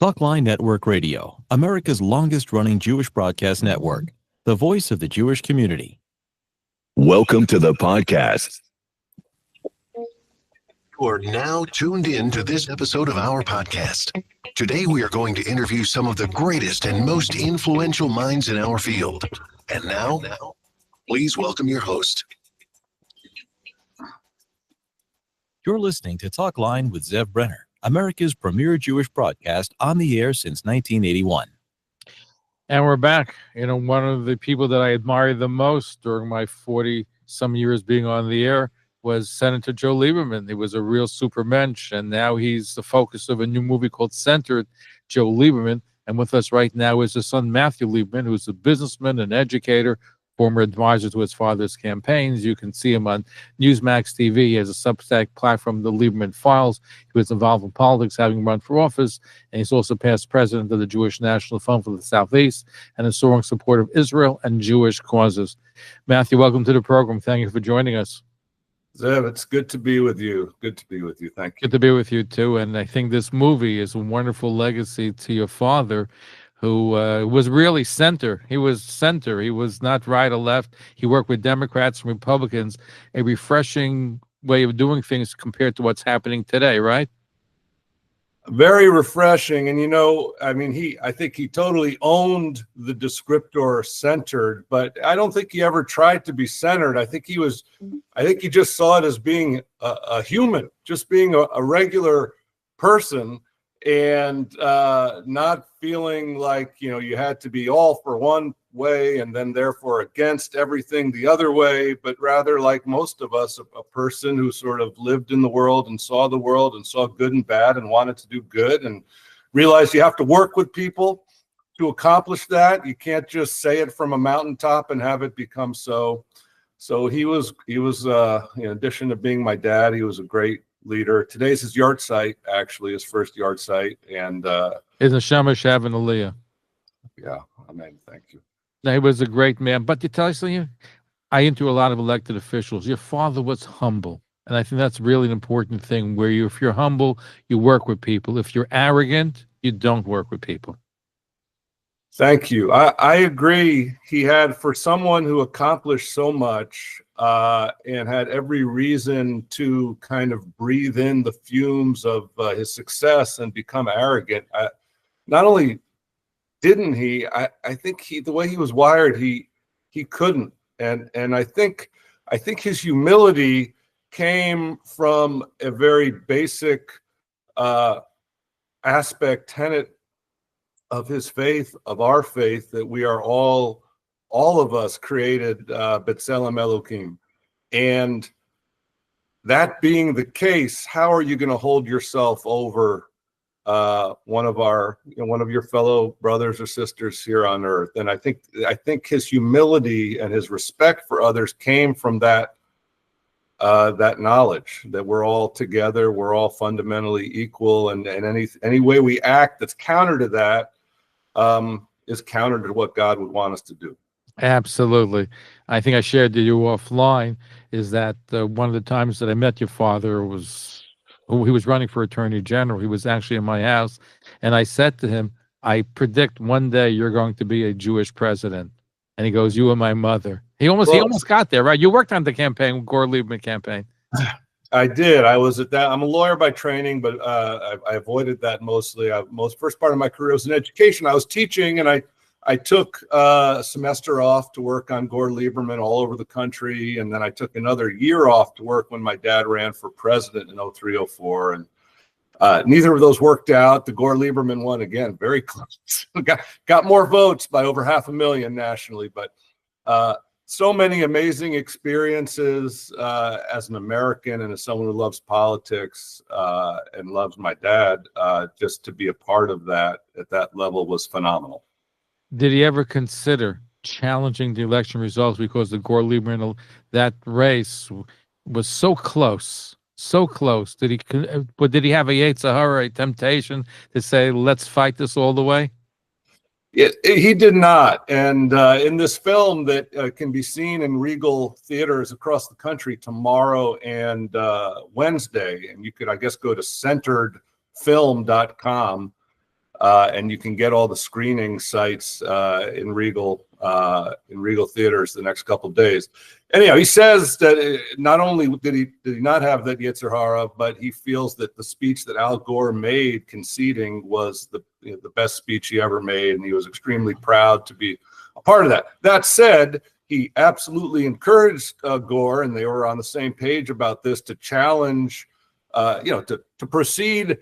Talkline Network Radio, America's longest-running Jewish broadcast network, the voice of the Jewish community. Welcome to the podcast. You are now tuned in to this episode of our podcast. Today we are going to interview some of the greatest and most influential minds in our field. And now, please welcome your host. You're listening to Talkline with Zev Brenner, America's premier Jewish broadcast on the air since 1981. And we're back. One of the people that I admired the most during my 40-some years being on the air was Senator Joe Lieberman. He was a real supermensch, and now he's the focus of a new movie called Centered, Joe Lieberman. And with us right now is his son, Matthew Lieberman, who's a businessman, an educator, former advisor to his father's campaigns. You can see him on Newsmax TV. He has a Substack platform, The Lieberman Files. He was involved in politics, having run for office, and he's also past president of the Jewish National Fund for the Southeast and a strong supporter of Israel and Jewish causes. Matthew, welcome to the program. Thank you for joining us. Zev, it's good to be with you. Good to be with you. Thank you. Good to be with you, too. And I think this movie is a wonderful legacy to your father, who was really center. He was center. He was not right or left. He worked with Democrats and Republicans, a refreshing way of doing things compared to what's happening today, right? Very refreshing. And, I think he totally owned the descriptor centered, but I don't think he ever tried to be centered. I think he just saw it as being a human, just being a regular person, and not feeling like, you had to be all for one way and then therefore against everything the other way, but rather like most of us, a person who sort of lived in the world and saw good and bad and wanted to do good and realized you have to work with people to accomplish that. You can't just say it from a mountaintop and have it become so. So he was in addition to being my dad, he was a great leader. Today's his yard site, actually, his first yard site, and is a Shama Shavin Aliyah. Yeah, amen. Thank you. Now, he was a great man, but to tell you something, I interview a lot of elected officials. Your father was humble, and I think that's really an important thing. Where if you're humble, you work with people. If you're arrogant, you don't work with people. Thank you. I agree. He had, for someone who accomplished so much and had every reason to kind of breathe in the fumes of his success and become arrogant. Not only didn't he, I think the way he was wired, he couldn't. And I think his humility came from a very basic tenet of his faith, of our faith, that we are all of us created B'Tselem Elohim. And that being the case, how are you going to hold yourself over one of your fellow brothers or sisters here on earth? And I think his humility and his respect for others came from that knowledge that we're all together, we're all fundamentally equal, and any way we act that's counter to that is counter to what God would want us to do. Absolutely. I think I shared to you offline is that one of the times that I met your father was he was running for attorney general. He was actually in my house, and I said to him, I predict one day you're going to be a Jewish president. And he goes, you and my mother. He almost got there, right? You worked on the campaign, Gore Lieberman campaign. I did. I was at that. I'm a lawyer by training, but I avoided that mostly. First part of my career was in education. I was teaching, and I took a semester off to work on Gore Lieberman all over the country, and then I took another year off to work when my dad ran for president in 2003, 2004, and neither of those worked out. The Gore Lieberman one, again, very close. got more votes by over 500,000 nationally, but so many amazing experiences as an American and as someone who loves politics and loves my dad. Just to be a part of that at that level was phenomenal. Did he ever consider challenging the election results because the Gore Lieberman, that race was so close? So close. Did he have a Yetzer Hara, a temptation to say, let's fight this all the way? He did not. And in this film that can be seen in Regal theaters across the country tomorrow and Wednesday, and you could, I guess, go to centeredfilm.com. and you can get all the screening sites in Regal theaters the next couple of days. Anyhow, he says that not only did he not have that Yetzer Hara, but he feels that the speech that Al Gore made conceding was the best speech he ever made, and he was extremely proud to be a part of that. That said, he absolutely encouraged Gore, and they were on the same page about this, to challenge, to proceed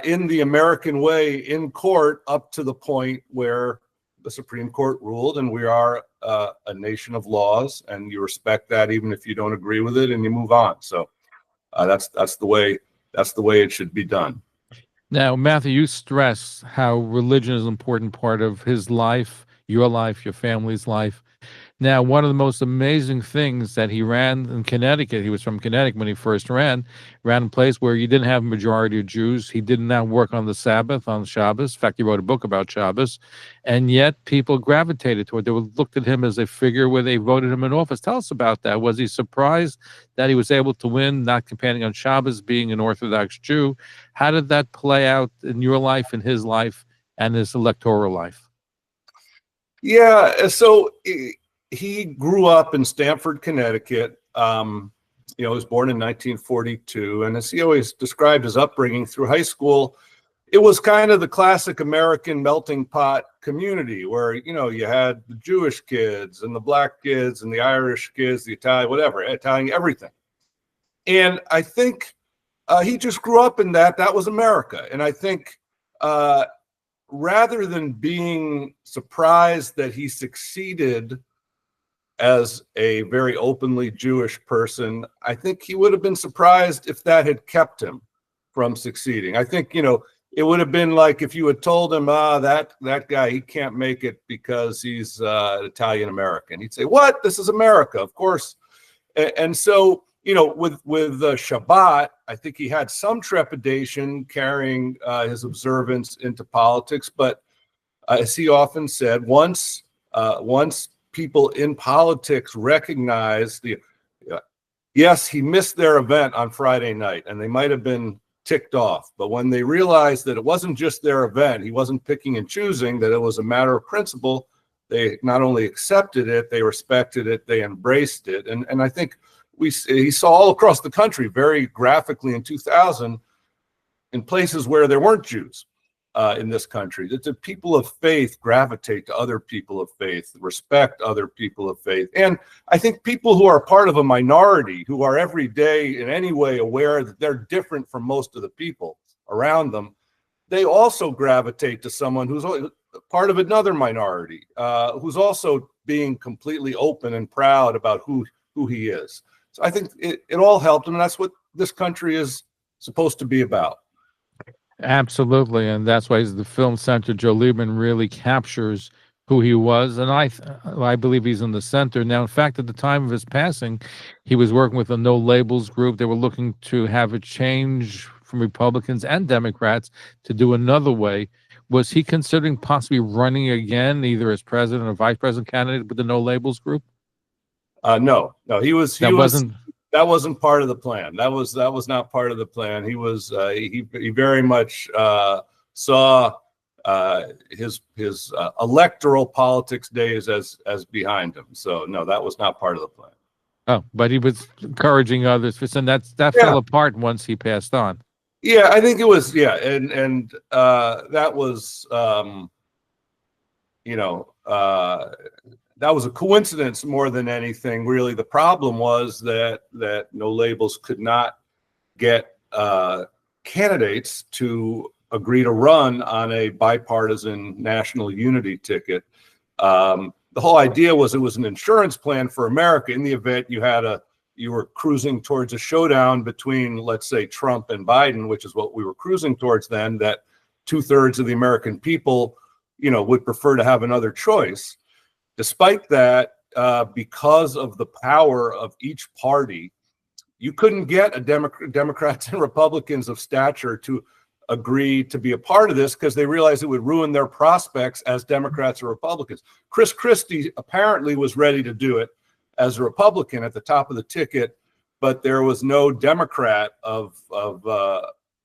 in the American way in court up to the point where the Supreme Court ruled, and we are a nation of laws, and you respect that even if you don't agree with it, and you move on. So that's the way it should be done. Now, Matthew, you stress how religion is an important part of his life, your family's life. Now, one of the most amazing things that he ran in Connecticut, he was from Connecticut when he first ran a place where you didn't have a majority of Jews. He did not work on the Sabbath, on Shabbos. In fact, he wrote a book about Shabbos. And yet people gravitated toward it. They looked at him as a figure where they voted him in office. Tell us about that. Was he surprised that he was able to win, not campaigning on Shabbos, being an Orthodox Jew? How did that play out in your life, in his life, and his electoral life? Yeah, so he grew up in Stamford, Connecticut. He was born in 1942, and as he always described his upbringing through high school, it was kind of the classic American melting pot community where, you had the Jewish kids and the black kids and the Irish kids, the Italian, everything. And I think he just grew up in that. That was America. And I think rather than being surprised that he succeeded as a very openly Jewish person, I think he would have been surprised if that had kept him from succeeding. I think, it would have been like if you had told him, that guy, he can't make it because he's Italian American. He'd say, what? This is America, of course. And so, with Shabbat, I think he had some trepidation carrying his observance into politics. But as he often said, once people in politics recognize yes, he missed their event on Friday night, and they might have been ticked off. But when they realized that it wasn't just their event, he wasn't picking and choosing, that it was a matter of principle, they not only accepted it, they respected it, they embraced it. And I think he saw all across the country very graphically in 2000 in places where there weren't Jews in this country, that the people of faith gravitate to other people of faith, respect other people of faith. And I think people who are part of a minority, who are every day in any way aware that they're different from most of the people around them, they also gravitate to someone who's part of another minority, who's also being completely open and proud about who he is. So I think it all helped him, and that's what this country is supposed to be about. Absolutely, and that's why the film center Joe Lieberman really captures who he was, and I believe he's in the center now. In fact, at the time of his passing, he was working with a No Labels group. They were looking to have a change from Republicans and Democrats to do another way. Was he considering possibly running again, either as president or vice president candidate with the No Labels group? No, that wasn't part of the plan. That was not part of the plan. He was he very much saw his electoral politics days as behind him. So no, that was not part of the plan. Oh, but he was encouraging others, and that fell apart once he passed on. Yeah, I think it was. Yeah, and that was that was a coincidence more than anything. Really, the problem was that No Labels could not get candidates to agree to run on a bipartisan national unity ticket. The whole idea was it was an insurance plan for America in the event you were cruising towards a showdown between, let's say, Trump and Biden, which is what we were cruising towards then, that 2/3 of the American people, would prefer to have another choice. Despite that, because of the power of each party, you couldn't get Democrats and Republicans of stature to agree to be a part of this because they realized it would ruin their prospects as Democrats or Republicans. Chris Christie apparently was ready to do it as a Republican at the top of the ticket, but there was no Democrat of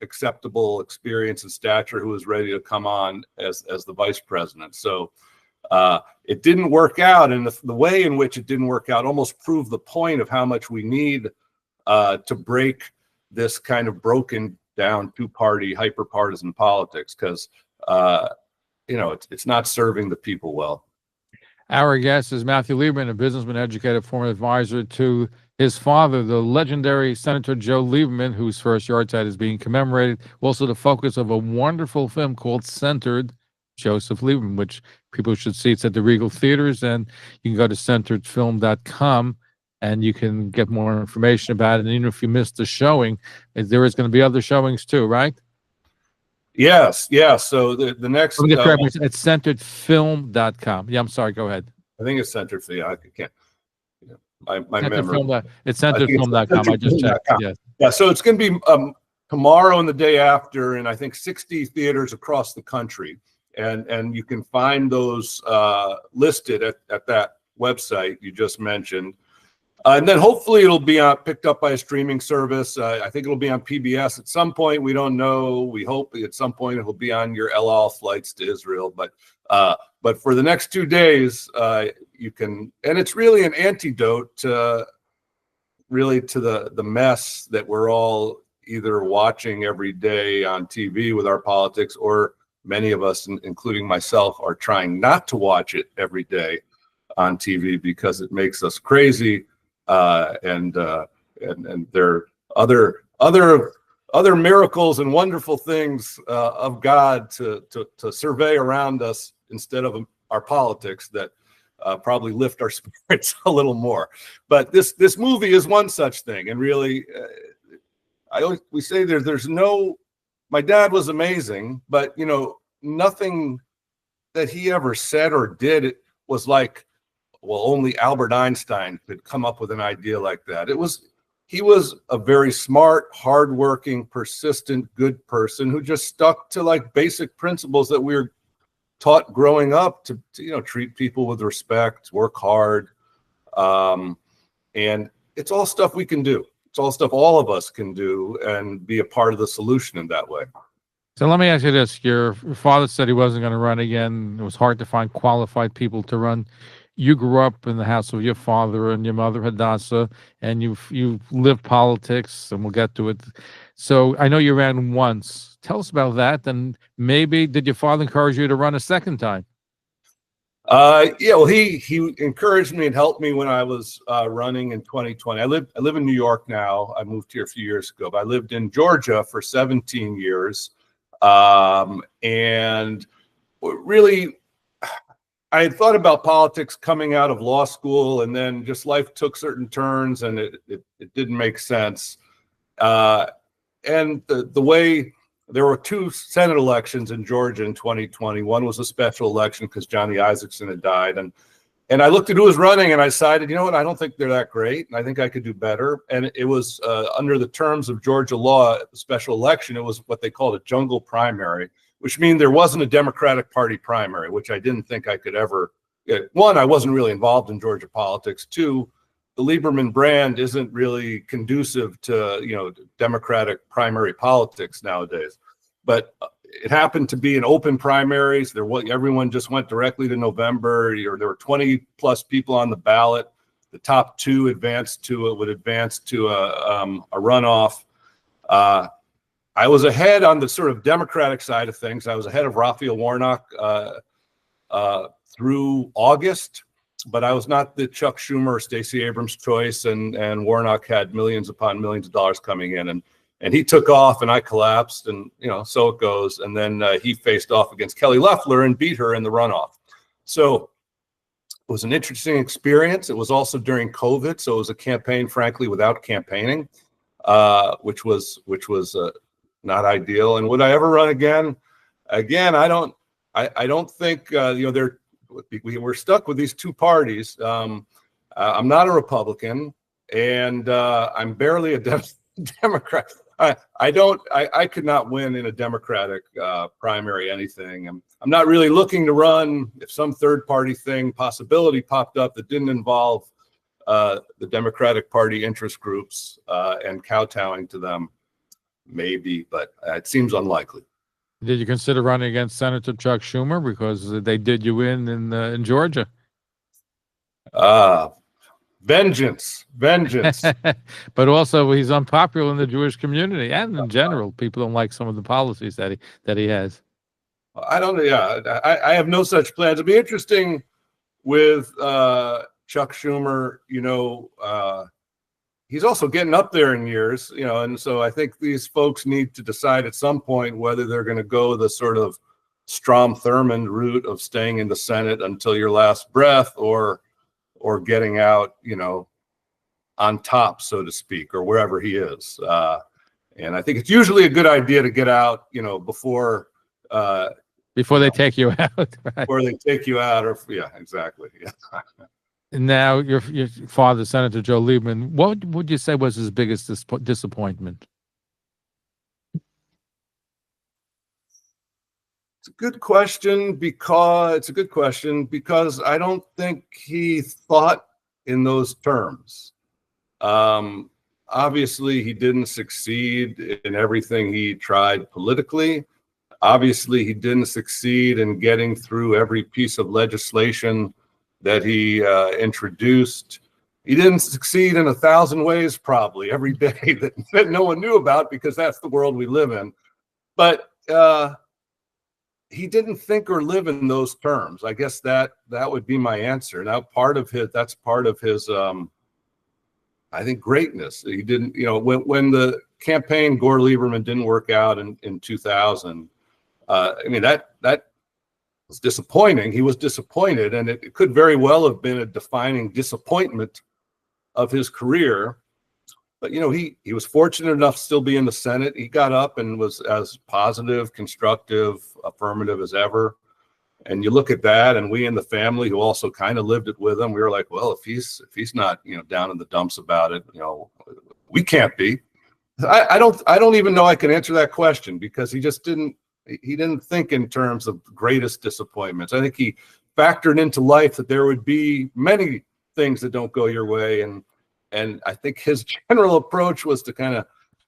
acceptable experience and stature who was ready to come on as the vice president. So it didn't work out, and the way in which it didn't work out almost proved the point of how much we need to break this kind of broken down two-party hyper-partisan politics, because it's not serving the people well. Our guest is Matthew Lieberman, a businessman, educator, former advisor to his father, the legendary Senator Joe Lieberman, whose first yahrzeit is being commemorated. Also the focus of a wonderful film called Centered, Joseph Lieberman, which people should see. It's at the Regal Theaters, and you can go to centeredfilm.com and you can get more information about it. And even if you missed the showing, there is going to be other showings too, right? Yes. So the next... It's centeredfilm.com. Yeah, I'm sorry. Go ahead. I think it's Centered. Yeah, I can't... My memory. It's centeredfilm.com. I just checked. Yes. Yeah, so it's going to be tomorrow and the day after in, I think, 60 theaters across the country. And you can find those listed at that website you just mentioned. And then hopefully it'll be picked up by a streaming service. I think it'll be on PBS at some point. We don't know. We hope at some point it'll be on your El Al flights to Israel. But for the next 2 days, you can, and it's really an antidote to the mess that we're all either watching every day on TV with our politics, or many of us, including myself, are trying not to watch it every day on TV because it makes us crazy. And there are other miracles and wonderful things of God to survey around us instead of our politics that probably lift our spirits a little more. But this movie is one such thing, and really, we say there's no. My dad was amazing, but nothing that he ever said or did was like, well, only Albert Einstein could come up with an idea like that. He was a very smart, hardworking, persistent, good person who just stuck to like basic principles that we were taught growing up to treat people with respect, work hard. And it's all stuff we can do. It's all stuff all of us can do and be a part of the solution in that way. So let me ask you this. Your father said he wasn't going to run again. It was hard to find qualified people to run. You grew up in the house of your father and your mother, Hadassah, and you lived politics, and we'll get to it. So I know you ran once. Tell us about that, and maybe did your father encourage you to run a second time? Yeah, well, he encouraged me and helped me when I was running in 2020. I live in New York now. I moved here a few years ago, but I lived in Georgia for 17 years. And really, I had thought about politics coming out of law school, and then just life took certain turns, and it didn't make sense. And the way there were 2 Senate elections in Georgia in 2020. One was a special election because Johnny Isakson had died, and I looked at who was running, and I decided, you know what, I don't think they're that great, and I think I could do better. And it was under the terms of Georgia law, the special election. It was what they called a jungle primary, which means there wasn't a Democratic Party primary, which I didn't think I could ever. One, I wasn't really involved in Georgia politics. 2, the Lieberman brand isn't really conducive to Democratic primary politics nowadays. But it happened to be an open primaries. Everyone just went directly to November. There were 20 plus people on the ballot. The top 2 would advance to a runoff. I was ahead on the sort of Democratic side of things. I was ahead of Raphael Warnock through August, but I was not the Chuck Schumer or Stacey Abrams choice, and Warnock had millions upon millions of dollars coming in, and he took off, and I collapsed, and so it goes. And then he faced off against Kelly Loeffler and beat her in the runoff. So it was an interesting experience. It was also during COVID, so it was a campaign, frankly, without campaigning, which was not ideal. And would I ever run again? Again, I don't think we're stuck with these 2 parties. I'm not a Republican, and I'm barely a Democrat. I could not win in a Democratic primary anything. I'm not really looking to run. If some third party possibility popped up that didn't involve the Democratic Party interest groups and kowtowing to them, maybe, but it seems unlikely. Did you consider running against Senator Chuck Schumer because they did you in Georgia? Vengeance. But also he's unpopular in the Jewish community and in general. People don't like some of the policies that he has. I don't know. Yeah, I have no such plans. It'd be interesting with Chuck Schumer. He's also getting up there in years, and so I think these folks need to decide at some point whether they're going to go the sort of Strom Thurmond route of staying in the Senate until your last breath, or getting out, on top, so to speak, or wherever he is. And I think it's usually a good idea to get out, before they take you out. Right? Before they take you out, or yeah, exactly. Yeah. Now, your father, Senator Joe Lieberman, what would you say was his biggest disappointment? It's a good question because I don't think he thought in those terms. Obviously, he didn't succeed in everything he tried politically. Obviously, he didn't succeed in getting through every piece of legislation that he introduced. He didn't succeed in 1,000 ways, probably every day that no one knew about, because that's the world we live in. But he didn't think or live in those terms. I guess that would be my answer. Now, that's part of his I think, greatness. He didn't, when the campaign Gore Lieberman didn't work out in 2000. That was disappointing. He was disappointed, and it could very well have been a defining disappointment of his career. But he was fortunate enough to still be in the Senate. He got up and was as positive, constructive, affirmative as ever. And you look at that, and we in the family who also kind of lived it with him, we were like, well, if he's not down in the dumps about it, we can't be. I don't even know I can answer that question, because he didn't think in terms of greatest disappointments. I think he factored into life that there would be many things that don't go your way, and I think his general approach was to kind of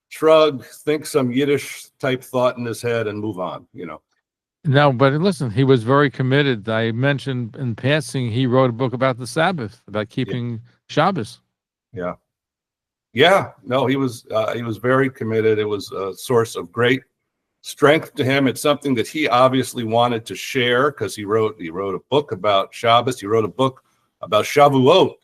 shrug, think some Yiddish type thought in his head, and move on. No, but listen, he was very committed. I mentioned in passing he wrote a book about the Sabbath, about keeping Shabbos. Yeah. No, he was very committed. It was a source of great strength to him. It's something that he obviously wanted to share, because he wrote a book about Shabbos. He wrote a book about Shavuot,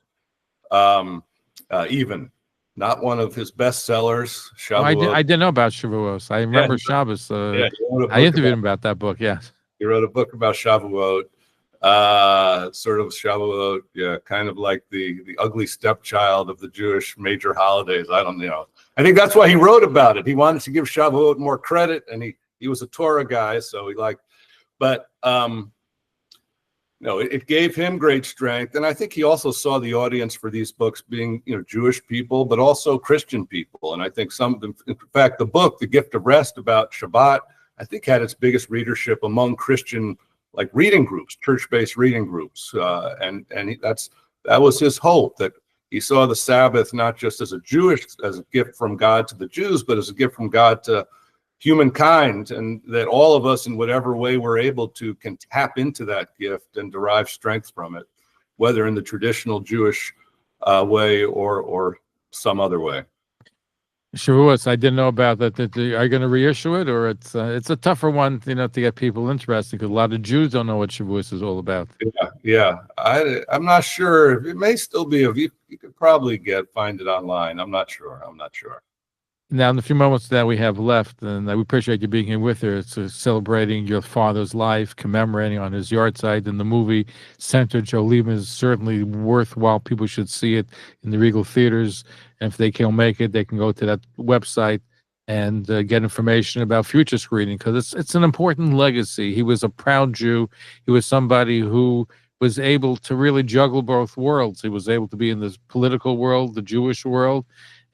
even. Not one of his bestsellers. I didn't know about Shavuos. I remember Shabbos. I interviewed him about that book. Yes, he wrote a book about Shavuot. Sort of Shavuot, kind of like the ugly stepchild of the Jewish major holidays. I don't know. I think that's why he wrote about it. He wanted to give Shavuot more credit, and he was a Torah guy, so he liked. But it gave him great strength, and I think he also saw the audience for these books being, Jewish people, but also Christian people. And I think in fact, the book, The Gift of Rest, about Shabbat, I think had its biggest readership among Christian reading groups, church-based reading groups, that was his hope, that he saw the Sabbath not just as a gift from God to the Jews, but as a gift from God to humankind, and that all of us, in whatever way we're able to, can tap into that gift and derive strength from it, whether in the traditional Jewish way or some other way. Shavuos, I didn't know about that. Are you going to reissue it, or it's a tougher one, to get people interested, because a lot of Jews don't know what Shavuos is all about. Yeah. I'm not sure. It may still be. You could probably find it online. I'm not sure. Now, in the few moments that we have left, and we appreciate you being here with us, it's celebrating your father's life, commemorating on his yahrzeit. And the movie Senator Joe Lieberman is certainly worthwhile. People should see it in the Regal theaters. And if they can't make it, they can go to that website and get information about future screening, because it's an important legacy. He was a proud Jew. He was somebody who was able to really juggle both worlds. He was able to be in the political world, the Jewish world.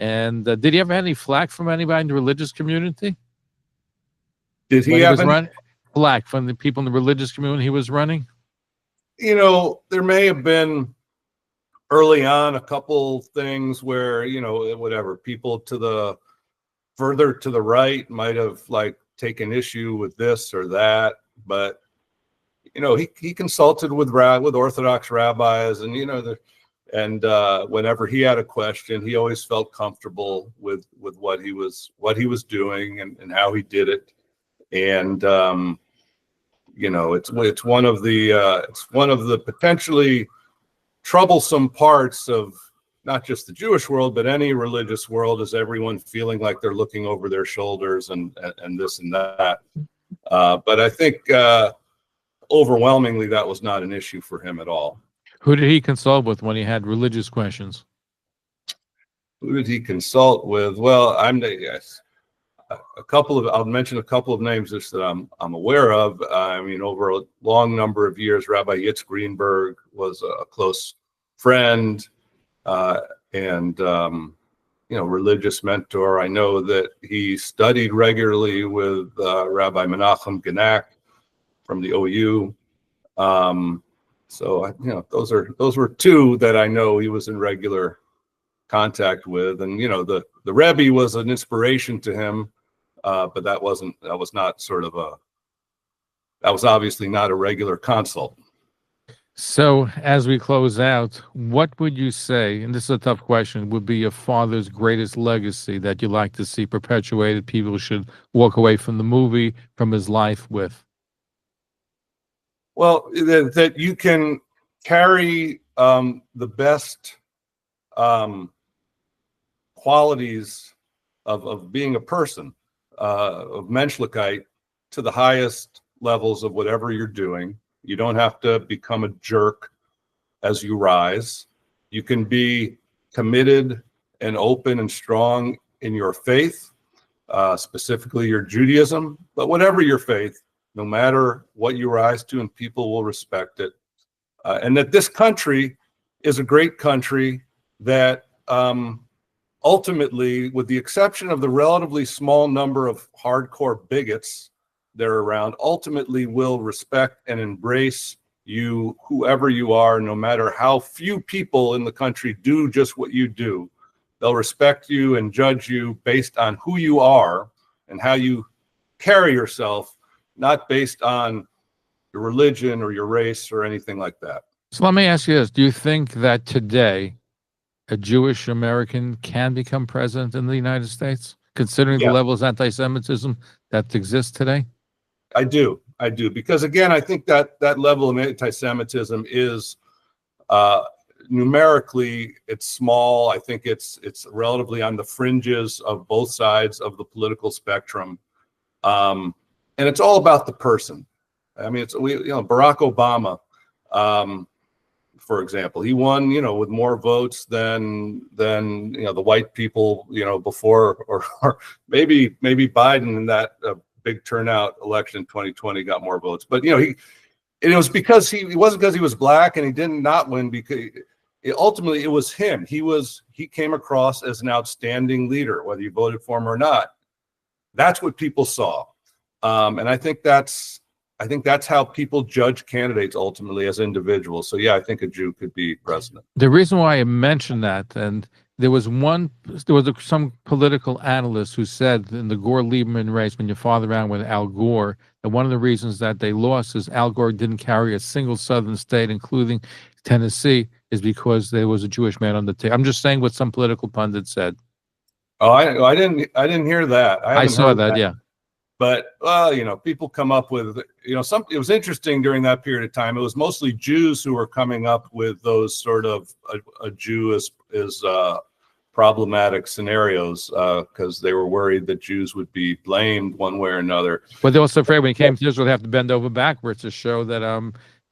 And did he ever have any flack from anybody in the religious community? Did he have any flack from the people in the religious community he was running? There may have been early on a couple things where, whatever, people to the further to the right might have like taken issue with this or that, but he consulted with Orthodox rabbis, and whenever he had a question, he always felt comfortable with what he was doing and how he did it. And it's one of the potentially troublesome parts of not just the Jewish world, but any religious world, is everyone feeling like they're looking over their shoulders and this and that. But I think overwhelmingly that was not an issue for him at all. Who did he consult with when he had religious questions? Who did he consult with? Well, I'll mention a couple of names just that I'm aware of. Over a long number of years, Rabbi Yitz Greenberg was a close friend and religious mentor. I know that he studied regularly with Rabbi Menachem Genack from the OU. Those were two that I know he was in regular contact with. And the Rebbe was an inspiration to him, but that was obviously not a regular consult. So as we close out, what would you say, and this is a tough question, would be your father's greatest legacy that you like to see perpetuated, people should walk away from the movie, from his life with? Well, that you can carry the best qualities of being a person, of menschlichkeit, to the highest levels of whatever you're doing. You don't have to become a jerk as you rise. You can be committed and open and strong in your faith, specifically your Judaism, but whatever your faith, no matter what you rise to, and people will respect it. And that this country is a great country that ultimately, with the exception of the relatively small number of hardcore bigots that are around, ultimately will respect and embrace you, whoever you are, no matter how few people in the country do just what you do. They'll respect you and judge you based on who you are and how you carry yourself, not based on your religion or your race or anything like that. So let me ask you this. Do you think that today a Jewish American can become president in the United States, considering the levels of anti-Semitism that exists today? I do, because again, I think that level of anti-Semitism is numerically, it's small. I think it's relatively on the fringes of both sides of the political spectrum, and it's all about the person. I mean, Barack Obama, for example, he won, with more votes than the white people, before, or maybe Biden in that big turnout election in 2020 got more votes. But it was because it wasn't because he was black and he did not win, because ultimately it was him. He came across as an outstanding leader, whether you voted for him or not. That's what people saw, and I think that's how people judge candidates ultimately as individuals. So yeah, I think a Jew could be president. The reason why I mentioned that, and there was some political analyst who said in the Gore-Lieberman race, when your father ran with Al Gore, that one of the reasons that they lost is Al Gore didn't carry a single southern state, including Tennessee, is because there was a Jewish man on the ticket. I'm just saying what some political pundit said. Oh, I didn't hear that. I saw that, yeah. But people come up with it was interesting during that period of time. It was mostly Jews who were coming up with those sort of a Jew is problematic scenarios, because they were worried that Jews would be blamed one way or another. But they were also afraid when he came to Israel, they have to bend over backwards to show that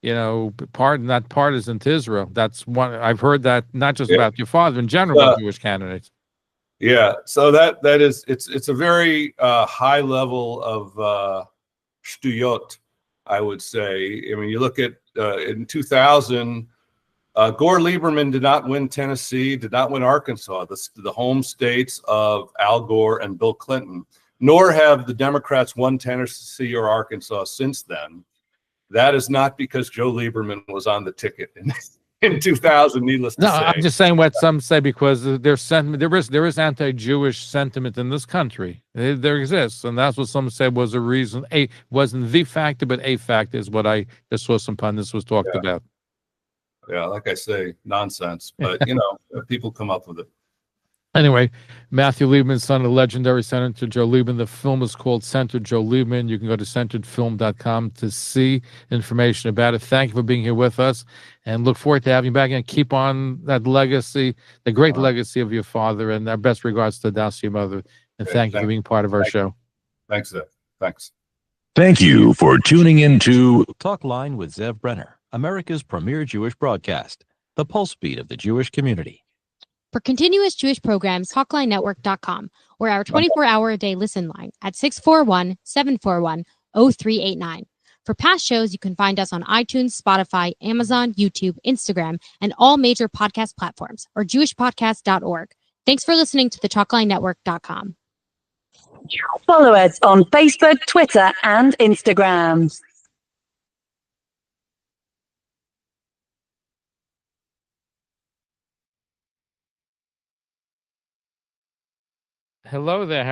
not partisan to Israel. That's one I've heard, that not just about your father, in general, about Jewish candidates. Yeah, so that is it's a very high level of shtuyot, I would say. I mean, you look at in 2000, Gore Lieberman did not win Tennessee, did not win Arkansas, the home states of Al Gore and Bill Clinton, nor have the Democrats won Tennessee or Arkansas since then. That is not because Joe Lieberman was on the ticket in 2000. Needless to No, say, I'm just saying what some say because there's sentiment. There is anti-Jewish sentiment in this country. There exists, and that's what some said was a reason. Wasn't the factor, but a factor is what I just saw some pundits was talked about. yeah, like I say, nonsense. But people come up with it. Anyway, Matthew Lieberman, son of legendary Senator Joe Lieberman. The film is called Senator Joe Lieberman. You can go to centeredfilm.com to see information about it. Thank you for being here with us, and look forward to having you back and keep on that legacy, the great legacy of your father, and our best regards to Dacia, your mother. And thank you for being part of our show. Thanks, Zev. Thanks. Thank you for tuning in to Talkline with Zev Brenner, America's premier Jewish broadcast, the pulse beat of the Jewish community. For continuous Jewish programs, talklinenetwork.com, or our 24-hour-a-day listen line at 641-741-0389. For past shows, you can find us on iTunes, Spotify, Amazon, YouTube, Instagram, and all major podcast platforms, or jewishpodcast.org. Thanks for listening to the talklinenetwork.com. Follow us on Facebook, Twitter, and Instagram. Hello there.